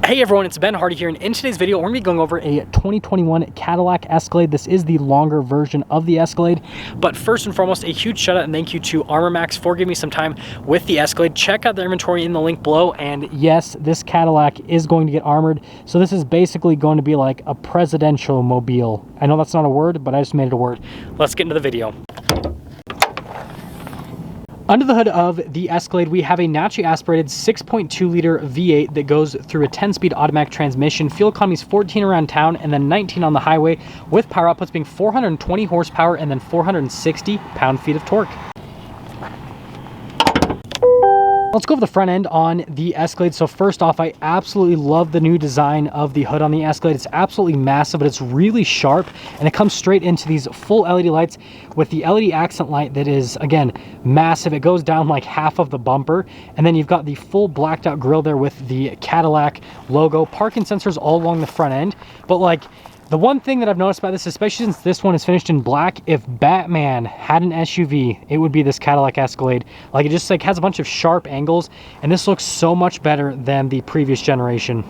Hey everyone, it's Ben Hardy here, and in today's video, we're going to be going over a 2021 Cadillac Escalade. This is the longer version of the Escalade, but first and foremost, a huge shout out and thank you to Armor Max for giving me some time with the Escalade. Check out the inventory in the link below, and yes, this Cadillac is going to get armored, so this is basically going to be like a presidential mobile. I know that's not a word, but I just made it a word. Let's get into the video. Under the hood of the Escalade, we have a naturally aspirated 6.2 liter V8 that goes through a 10-speed automatic transmission. Fuel economy is 14 around town and then 19 on the highway, with power outputs being 420 horsepower and then 460 pound-feet of torque. Let's go over the front end on the Escalade. So first off, I absolutely love the new design of the hood on the Escalade. It's absolutely massive, but it's really sharp, and it comes straight into these full LED lights with the LED accent light that is, again, massive. It goes down like half of the bumper, and then you've got the full blacked out grille there with the Cadillac logo. Parking sensors all along the front end, but like, the one thing that I've noticed about this, especially since this one is finished in black, if Batman had an SUV, it would be this Cadillac Escalade. Like, it just like has a bunch of sharp angles, and this looks so much better than the previous generation.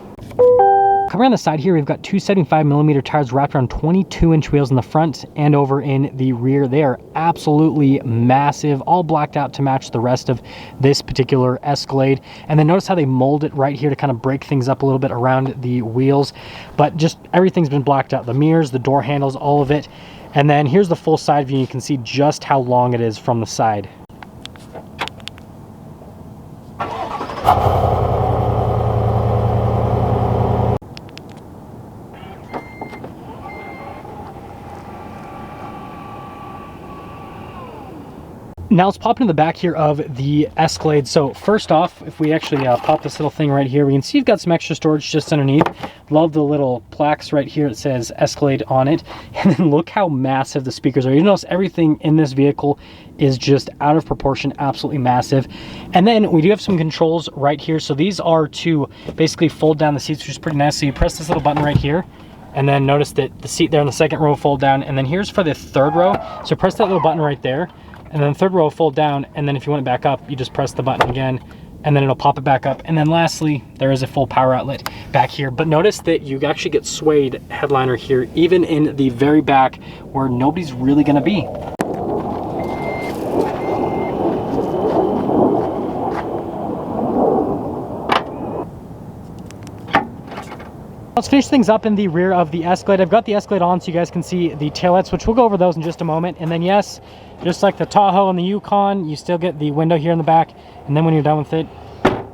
Coming around the side here, we've got two 75mm tires wrapped around 22-inch wheels in the front and over in the rear. They are absolutely massive, all blacked out to match the rest of this particular Escalade. And then notice how they mold it right here to kind of break things up a little bit around the wheels. But just everything's been blacked out. The mirrors, the door handles, all of it. And then here's the full side view. You can see just how long it is from the side. Now let's pop into the back here of the Escalade. So first off, if we actually pop this little thing right here, we can see you've got some extra storage just underneath. Love the little plaques right here that says Escalade on it. And then look how massive the speakers are. You notice everything in this vehicle is just out of proportion, absolutely massive. And then we do have some controls right here. So these are to basically fold down the seats, which is pretty nice. So you press this little button right here, and then notice that the seat there in the second row will fold down. And then here's for the third row. So press that little button right there, and then the third row will fold down, and then if you want it back up, you just press the button again, and then it'll pop it back up. And then lastly, there is a full power outlet back here. But notice that you actually get suede headliner here, even in the very back where nobody's really gonna be. Let's finish things up in the rear of the Escalade. I've got the Escalade on so you guys can see the taillights, which we'll go over those in just a moment. And then yes, just like the Tahoe and the Yukon, you still get the window here in the back. And then when you're done with it,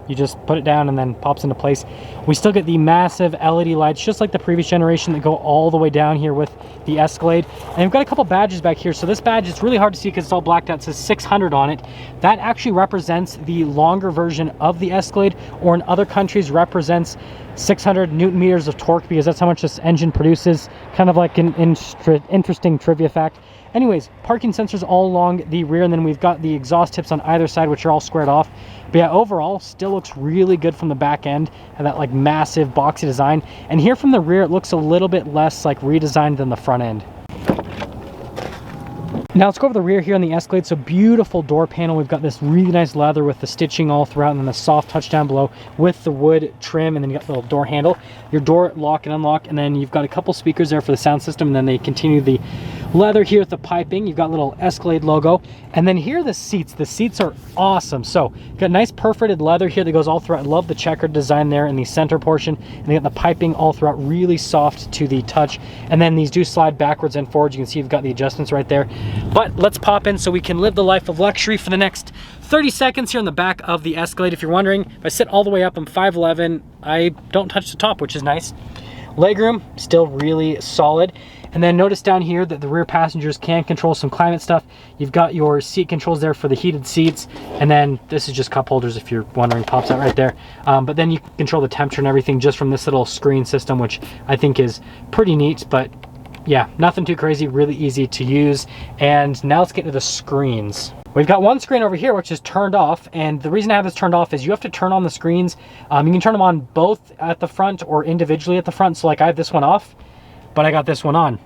you just put it down and then pops into place. We still get the massive LED lights, just like the previous generation, that go all the way down here with the Escalade. And we've got a couple badges back here. So this badge, it's really hard to see because it's all blacked out. It says 600 on it. That actually represents the longer version of the Escalade, or in other countries represents 600 Newton meters of torque, because that's how much this engine produces. Kind of like an interesting trivia fact. Anyways, parking sensors all along the rear, and then we've got the exhaust tips on either side, which are all squared off. But yeah, overall, still looks really good from the back end, and that like massive boxy design. And here from the rear, it looks a little bit less like redesigned than the front end. Now let's go over the rear here on the Escalade. So beautiful door panel. We've got this really nice leather with the stitching all throughout, and then the soft touch down below with the wood trim, and then you got the little door handle, your door lock and unlock, and then you've got a couple speakers there for the sound system, and then they continue the leather here with the piping. You've got a little Escalade logo, and then here are the seats. The seats are awesome. So you've got nice perforated leather here that goes all throughout. I love the checkered design there in the center portion, and they got the piping all throughout, really soft to the touch. And then these do slide backwards and forwards. You can see you've got the adjustments right there. But let's pop in so we can live the life of luxury for the next 30 seconds here on the back of the Escalade. If you're wondering, if I sit all the way up, I'm 5'11". I don't touch the top, which is nice. Legroom, still really solid. And then notice down here that the rear passengers can control some climate stuff. You've got your seat controls there for the heated seats. And then this is just cup holders, if you're wondering, pops out right there. But then you can control the temperature and everything just from this little screen system, which I think is pretty neat. But yeah, nothing too crazy, really easy to use. And now let's get into the screens. We've got one screen over here which is turned off, and the reason I have this turned off is you have to turn on the screens. You can turn them on both at the front or individually at the front. So like I have this one off, but I got this one on.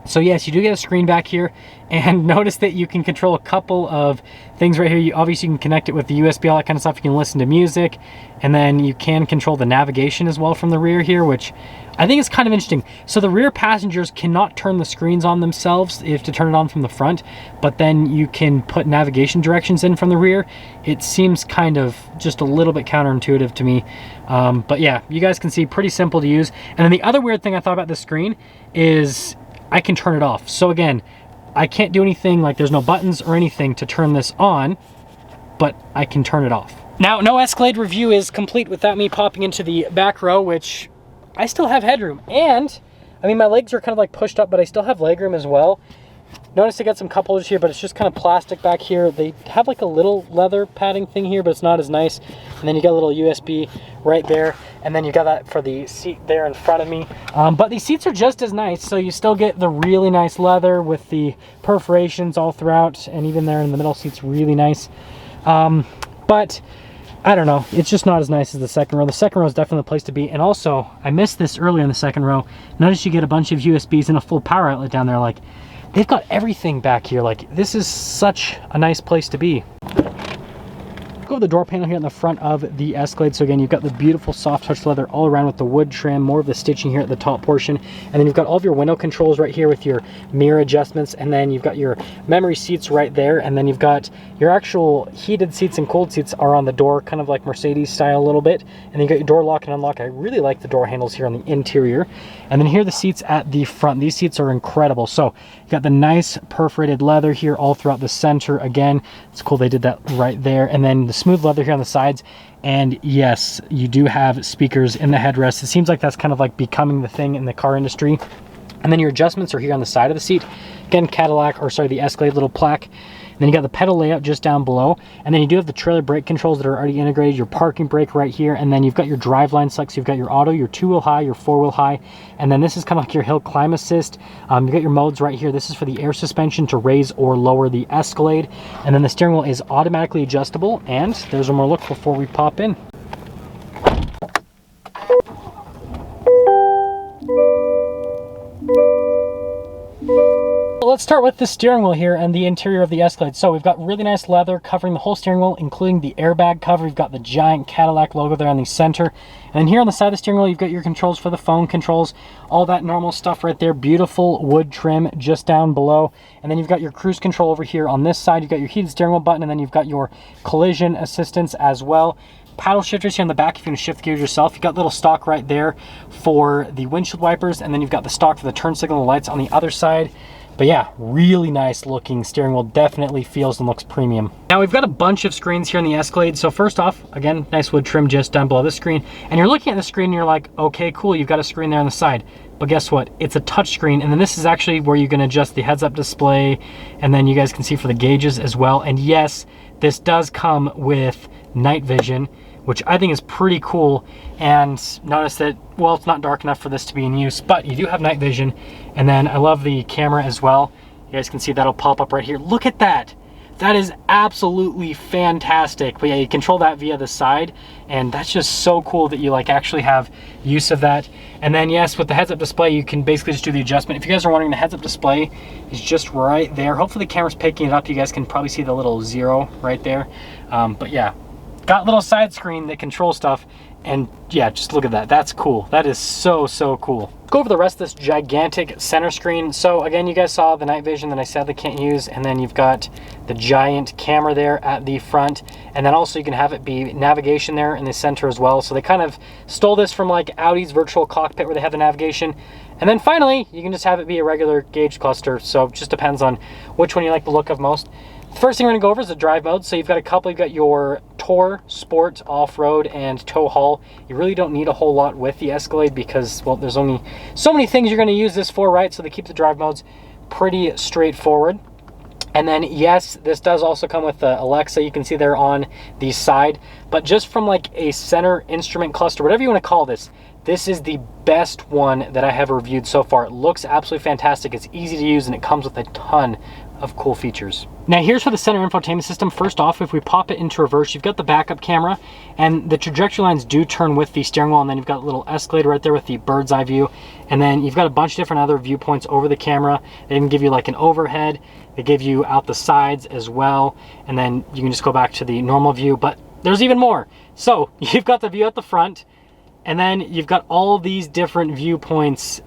So yes, you do get a screen back here, and notice that you can control a couple of things right here. You obviously can connect it with the USB, all that kind of stuff. You can listen to music, and then you can control the navigation as well from the rear here, which I think is kind of interesting. So the rear passengers cannot turn the screens on themselves. You have to turn it on from the front, but then you can put navigation directions in from the rear. It seems kind of just a little bit counterintuitive to me. But yeah, you guys can see, pretty simple to use. And then the other weird thing I thought about this screen is I can turn it off. So again, I can't do anything, like there's no buttons or anything to turn this on, but I can turn it off. Now, no Escalade review is complete without me popping into the back row, which I still have headroom. And, I mean, my legs are kind of like pushed up, but I still have legroom as well. Notice they got some cup holders here, but it's just kind of plastic back here. They have like a little leather padding thing here, but it's not as nice. And then you got a little USB right there. And then you got that for the seat there in front of me. But these seats are just as nice. So you still get the really nice leather with the perforations all throughout. And even there in the middle seat's really nice. But I don't know, it's just not as nice as the second row. The second row is definitely the place to be. And also, I missed this earlier in the second row. Notice you get a bunch of USBs and a full power outlet down there. Like, they've got everything back here. Like, this is such a nice place to be. Go over the door panel here in the front of the Escalade. So again, you've got the beautiful soft touch leather all around with the wood trim, more of the stitching here at the top portion. And then you've got all of your window controls right here with your mirror adjustments. And then you've got your memory seats right there. And then you've got your actual heated seats and cold seats are on the door, kind of like Mercedes style a little bit. And then you got your door lock and unlock. I really like the door handles here on the interior. And then here are the seats at the front. These seats are incredible. So you got the nice perforated leather here all throughout the center. Again, it's cool they did that right there. And then the smooth leather here on the sides. And yes, you do have speakers in the headrest. It seems like that's kind of like becoming the thing in the car industry. And then your adjustments are here on the side of the seat. Again, Cadillac, or sorry, the Escalade little plaque. And then you got the pedal layout just down below. And then you do have the trailer brake controls that are already integrated, your parking brake right here. And then you've got your driveline select. So you've got your auto, your 2-wheel high, your 4-wheel high. And then this is kind of like your hill climb assist. You've got your modes right here. This is for the air suspension to raise or lower the Escalade. And then the steering wheel is automatically adjustable. And there's one more look before we pop in. Let's start with the steering wheel here and the interior of the Escalade. So we've got really nice leather covering the whole steering wheel, including the airbag cover. We've got the giant Cadillac logo there on the center. And then here on the side of the steering wheel, you've got your controls for the phone controls, all that normal stuff right there. Beautiful wood trim just down below. And then you've got your cruise control over here on this side. You've got your heated steering wheel button, and then you've got your collision assistance as well. Paddle shifters here on the back if you want to shift the gears yourself. You've got little stock right there for the windshield wipers, and then you've got the stock for the turn signal and lights on the other side. But yeah, really nice looking steering wheel. Definitely feels and looks premium. Now we've got a bunch of screens here in the Escalade. So first off, again, nice wood trim just down below the screen. And you're looking at the screen and you're like, okay, cool, you've got a screen there on the side. But guess what? It's a touch screen. And then this is actually where you can adjust the heads-up display. And then you guys can see for the gauges as well. And yes, this does come with night vision, which I think is pretty cool. And notice that, well, it's not dark enough for this to be in use, but you do have night vision. And then I love the camera as well. You guys can see that'll pop up right here. Look at that. That is absolutely fantastic. But yeah, you control that via the side, and that's just so cool that you like actually have use of that. And then yes, with the heads-up display, you can basically just do the adjustment. If you guys are wondering, the heads-up display is just right there. Hopefully the camera's picking it up. You guys can probably see the little 0 right there. But yeah, got little side screen that controls stuff. And yeah, just look at that. That's cool. That is so, so cool. Go over the rest of this gigantic center screen. So again, you guys saw the night vision that I sadly can't use. And then you've got the giant camera there at the front. And then also you can have it be navigation there in the center as well. So they kind of stole this from like Audi's virtual cockpit where they have the navigation. And then finally, you can just have it be a regular gauge cluster. So it just depends on which one you like the look of most. The first thing we're gonna go over is the drive mode. So you've got a couple, you've got your Tour, Sport, Off-Road, and Tow Haul. You really don't need a whole lot with the Escalade because, well, there's only so many things you're gonna use this for, right? So they keep the drive modes pretty straightforward. And then yes, this does also come with Alexa. You can see there on the side, but just from like a center instrument cluster, whatever you wanna call this, this is the best one that I have reviewed so far. It looks absolutely fantastic. It's easy to use and it comes with a ton of cool features. Now here's for the center infotainment system. First off, if we pop it into reverse, you've got the backup camera, and the trajectory lines do turn with the steering wheel, and then you've got a little Escalade right there with the bird's eye view, and then you've got a bunch of different other viewpoints over the camera. They can give you like an overhead, they give you out the sides as well, and then you can just go back to the normal view, but there's even more. So you've got the view at the front, and then you've got all these different viewpoints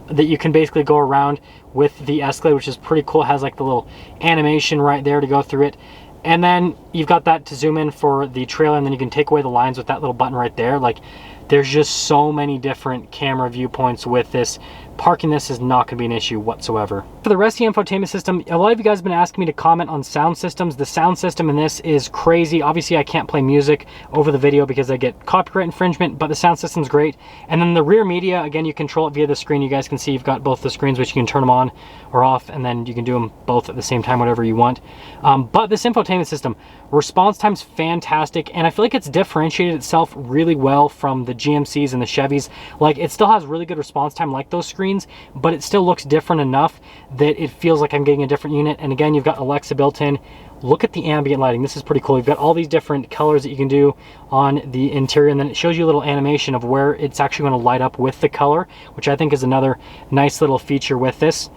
that you can basically go around with the Escalade, which is pretty cool. It has like the little animation right there to go through it. And then you've got that to zoom in for the trailer, and then you can take away the lines with that little button right there. Like, there's just so many different camera viewpoints with this. Parking this is not going to be an issue whatsoever. For the rest of the infotainment system, a lot of you guys have been asking me to comment on sound systems. The sound system in this is crazy. Obviously, I can't play music over the video because I get copyright infringement, but the sound system's great. And then the rear media, again, you control it via the screen. You guys can see you've got both the screens, which you can turn them on or off, and then you can do them both at the same time, whatever you want. But this infotainment system, response time's fantastic, and I feel like it's differentiated itself really well from the GMCs and the Chevys. Like, it still has really good response time like those screens, but it still looks different enough that it feels like I'm getting a different unit. And again, you've got Alexa built in. Look at the ambient lighting. This is pretty cool. You've got all these different colors that you can do on the interior, and then it shows you a little animation of where it's actually going to light up with the color, which I think is another nice little feature with this.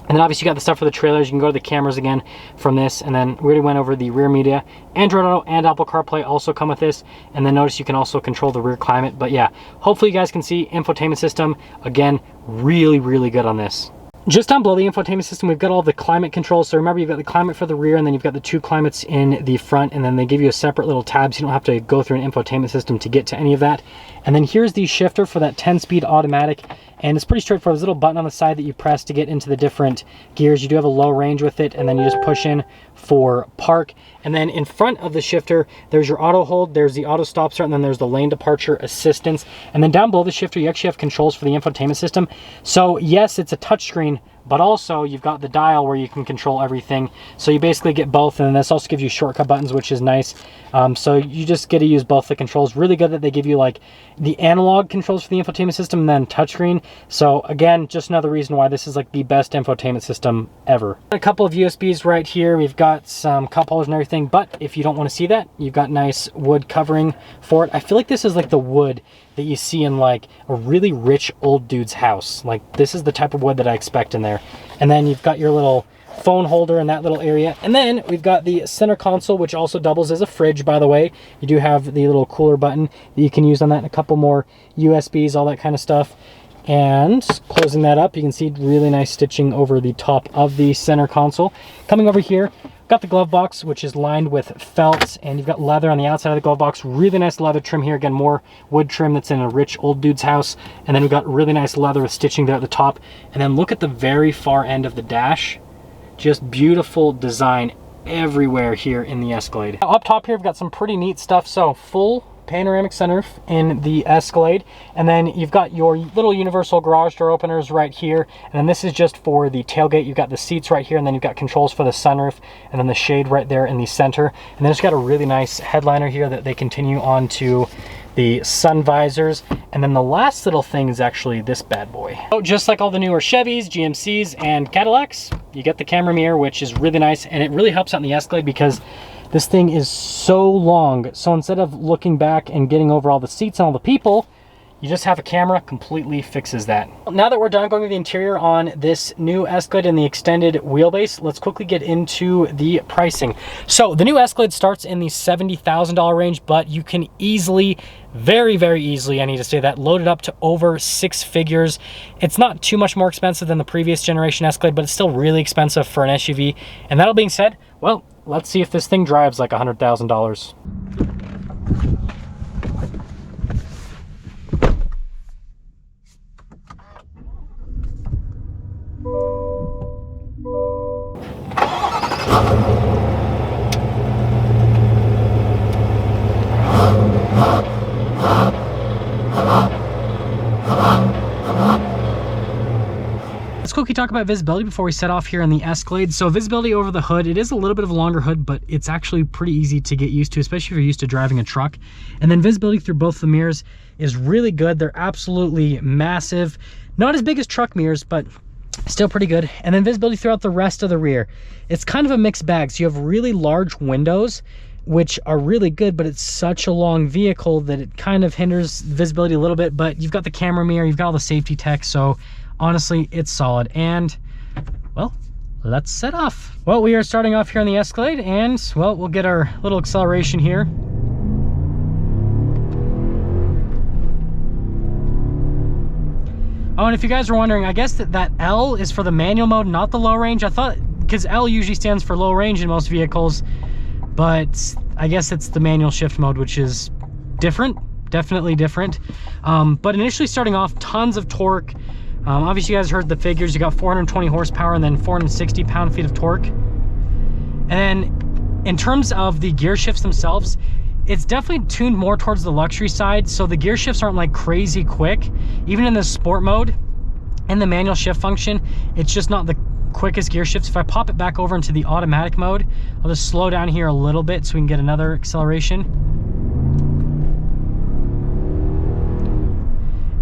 And then obviously you got the stuff for the trailers. You can go to the cameras again from this. And then we already went over the rear media. Android Auto and Apple CarPlay also come with this. And then notice you can also control the rear climate. But yeah, hopefully you guys can see infotainment system. Again, really, really good on this. Just down below the infotainment system, we've got all the climate controls. So remember, you've got the climate for the rear, and then you've got the 2 climates in the front, and then they give you a separate little tab, so you don't have to go through an infotainment system to get to any of that. And then here's the shifter for that 10-speed automatic, and it's pretty straightforward. There's a little button on the side that you press to get into the different gears. You do have a low range with it, and then you just push in for park. And then in front of the shifter, there's your auto hold, there's the auto stop start, and then there's the lane departure assistance. And then down below the shifter, you actually have controls for the infotainment system. So yes, it's a touchscreen, but also you've got the dial where you can control everything. So you basically get both, and this also gives you shortcut buttons, which is nice. So you just get to use both the controls. Really good that they give you like the analog controls for the infotainment system and then touchscreen. So again, just another reason why this is like the best infotainment system ever. A couple of USBs right here. We've got some cup holders and everything, but if you don't want to see that, you've got nice wood covering for it. I feel like this is like the wood that you see in like a really rich old dude's house. Like, this is the type of wood that I expect in there. And then you've got your little phone holder in that little area. And then we've got the center console, which also doubles as a fridge, by the way. You do have the little cooler button that you can use on that, and a couple more USBs, all that kind of stuff. And closing that up, you can see really nice stitching over the top of the center console. Coming over here, got the glove box, which is lined with felt, and you've got leather on the outside of the glove box. Really nice leather trim here. Again, more wood trim that's in a rich old dude's house. And then we've got really nice leather with stitching there at the top. And then look at the very far end of the dash. Just beautiful design everywhere here in the Escalade. Now, up top here, we've got some pretty neat stuff. So full panoramic sunroof in the Escalade, and then you've got your little universal garage door openers right here, and then this is just for the tailgate. You've got the seats right here, and then you've got controls for the sunroof, and then the shade right there in the center. And then it's got a really nice headliner here that they continue on to the sun visors. And then the last little thing is actually this bad boy. So just like all the newer Chevys, GMCs, and Cadillacs, you get the camera mirror, which is really nice, and it really helps out in the Escalade because this thing is so long. So instead of looking back and getting over all the seats and all the people, you just have a camera, completely fixes that. Now that we're done going to the interior on this new Escalade and the extended wheelbase, let's quickly get into the pricing. So the new Escalade starts in the $70,000 range, but you can easily, very, very easily, I need to say that, load it up to over 6 figures. It's not too much more expensive than the previous generation Escalade, but it's still really expensive for an SUV. And that all being said, well, let's see if this thing drives like $100,000. Let's quickly talk about visibility before we set off here in the Escalade. So visibility over the hood, it is a little bit of a longer hood, but it's actually pretty easy to get used to, especially if you're used to driving a truck. And then visibility through both the mirrors is really good. They're absolutely massive. Not as big as truck mirrors, but Still pretty good. And then visibility throughout the rest of the rear. It's kind of a mixed bag. So you have really large windows, which are really good, but it's such a long vehicle that it kind of hinders visibility a little bit. But you've got the camera mirror, you've got all the safety tech. So honestly, it's solid. And well, let's set off. Well, we are starting off here on the Escalade, and well, we'll get our little acceleration here. Oh, and if you guys were wondering, I guess that L is for the manual mode, not the low range. I thought, because L usually stands for low range in most vehicles, but I guess it's the manual shift mode, which is different, definitely different. But initially starting off, tons of torque. Obviously you guys heard the figures. You got 420 horsepower and then 460 pound-feet of torque. And then in terms of the gear shifts themselves, it's definitely tuned more towards the luxury side, so the gear shifts aren't like crazy quick. Even in the sport mode and the manual shift function, it's just not the quickest gear shifts. If I pop it back over into the automatic mode, I'll just slow down here a little bit so we can get another acceleration.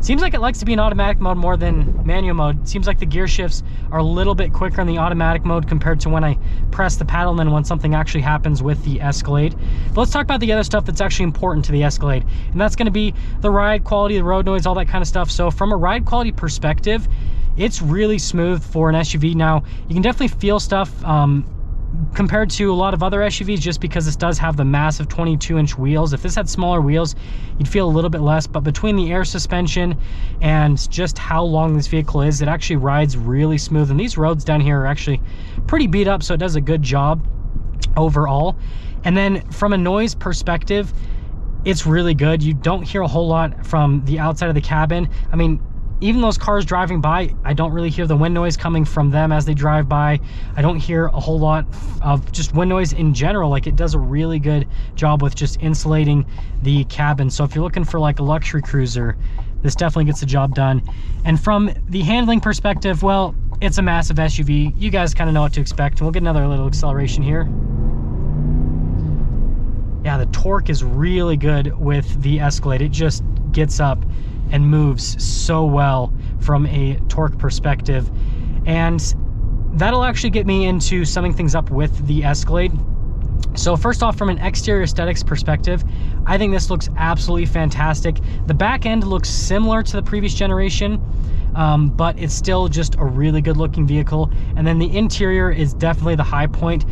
Seems like it likes to be in automatic mode more than manual mode. Seems like the gear shifts are a little bit quicker in the automatic mode compared to when I press the paddle and then when something actually happens with the Escalade. But let's talk about the other stuff that's actually important to the Escalade. And that's gonna be the ride quality, the road noise, all that kind of stuff. So from a ride quality perspective, it's really smooth for an SUV. Now, you can definitely feel stuff compared to a lot of other SUVs, just because this does have the massive 22-inch wheels. If this had smaller wheels, you'd feel a little bit less, but between the air suspension and just how long this vehicle is, it actually rides really smooth. And these roads down here are actually pretty beat up, so it does a good job overall. And then from a noise perspective, it's really good. You don't hear a whole lot from the outside of the cabin. I mean, even those cars driving by, I don't really hear the wind noise coming from them as they drive by. I don't hear a whole lot of just wind noise in general. Like, it does a really good job with just insulating the cabin. So if you're looking for like a luxury cruiser, this definitely gets the job done. And from the handling perspective, well, it's a massive SUV. You guys kind of know what to expect. We'll get another little acceleration here. Yeah, the torque is really good with the Escalade. It just gets up and moves so well from a torque perspective. And that'll actually get me into summing things up with the Escalade. So first off, from an exterior aesthetics perspective, I think this looks absolutely fantastic. The back end looks similar to the previous generation, but it's still just a really good looking vehicle. And then the interior is definitely the high point.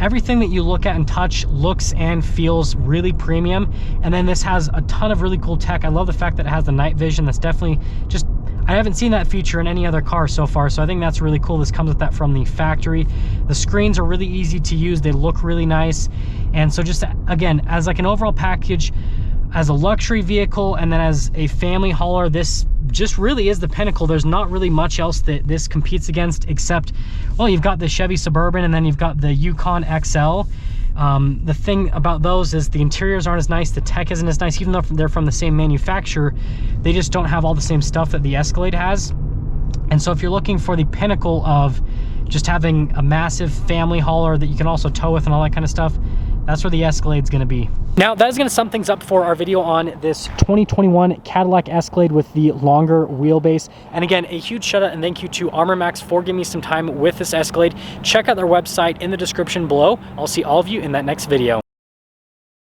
Everything that you look at and touch looks and feels really premium. And then this has a ton of really cool tech. I love the fact that it has the night vision. That's definitely just, I haven't seen that feature in any other car so far, so I think that's really cool. This comes with that from the factory. The screens are really easy to use. They look really nice. And so just, again, as like an overall package, as a luxury vehicle and then as a family hauler, this just really is the pinnacle. There's not really much else that this competes against, except, well, you've got the Chevy Suburban and then you've got the Yukon XL. The thing about those is the interiors aren't as nice, the tech isn't as nice, even though they're from the same manufacturer. They just don't have all the same stuff that the Escalade has. And so if you're looking for the pinnacle of just having a massive family hauler that you can also tow with and all that kind of stuff, that's where the Escalade's gonna be. Now, that is gonna sum things up for our video on this 2021 Cadillac Escalade with the longer wheelbase. And again, a huge shout out and thank you to Armor Max for giving me some time with this Escalade. Check out their website in the description below. I'll see all of you in that next video.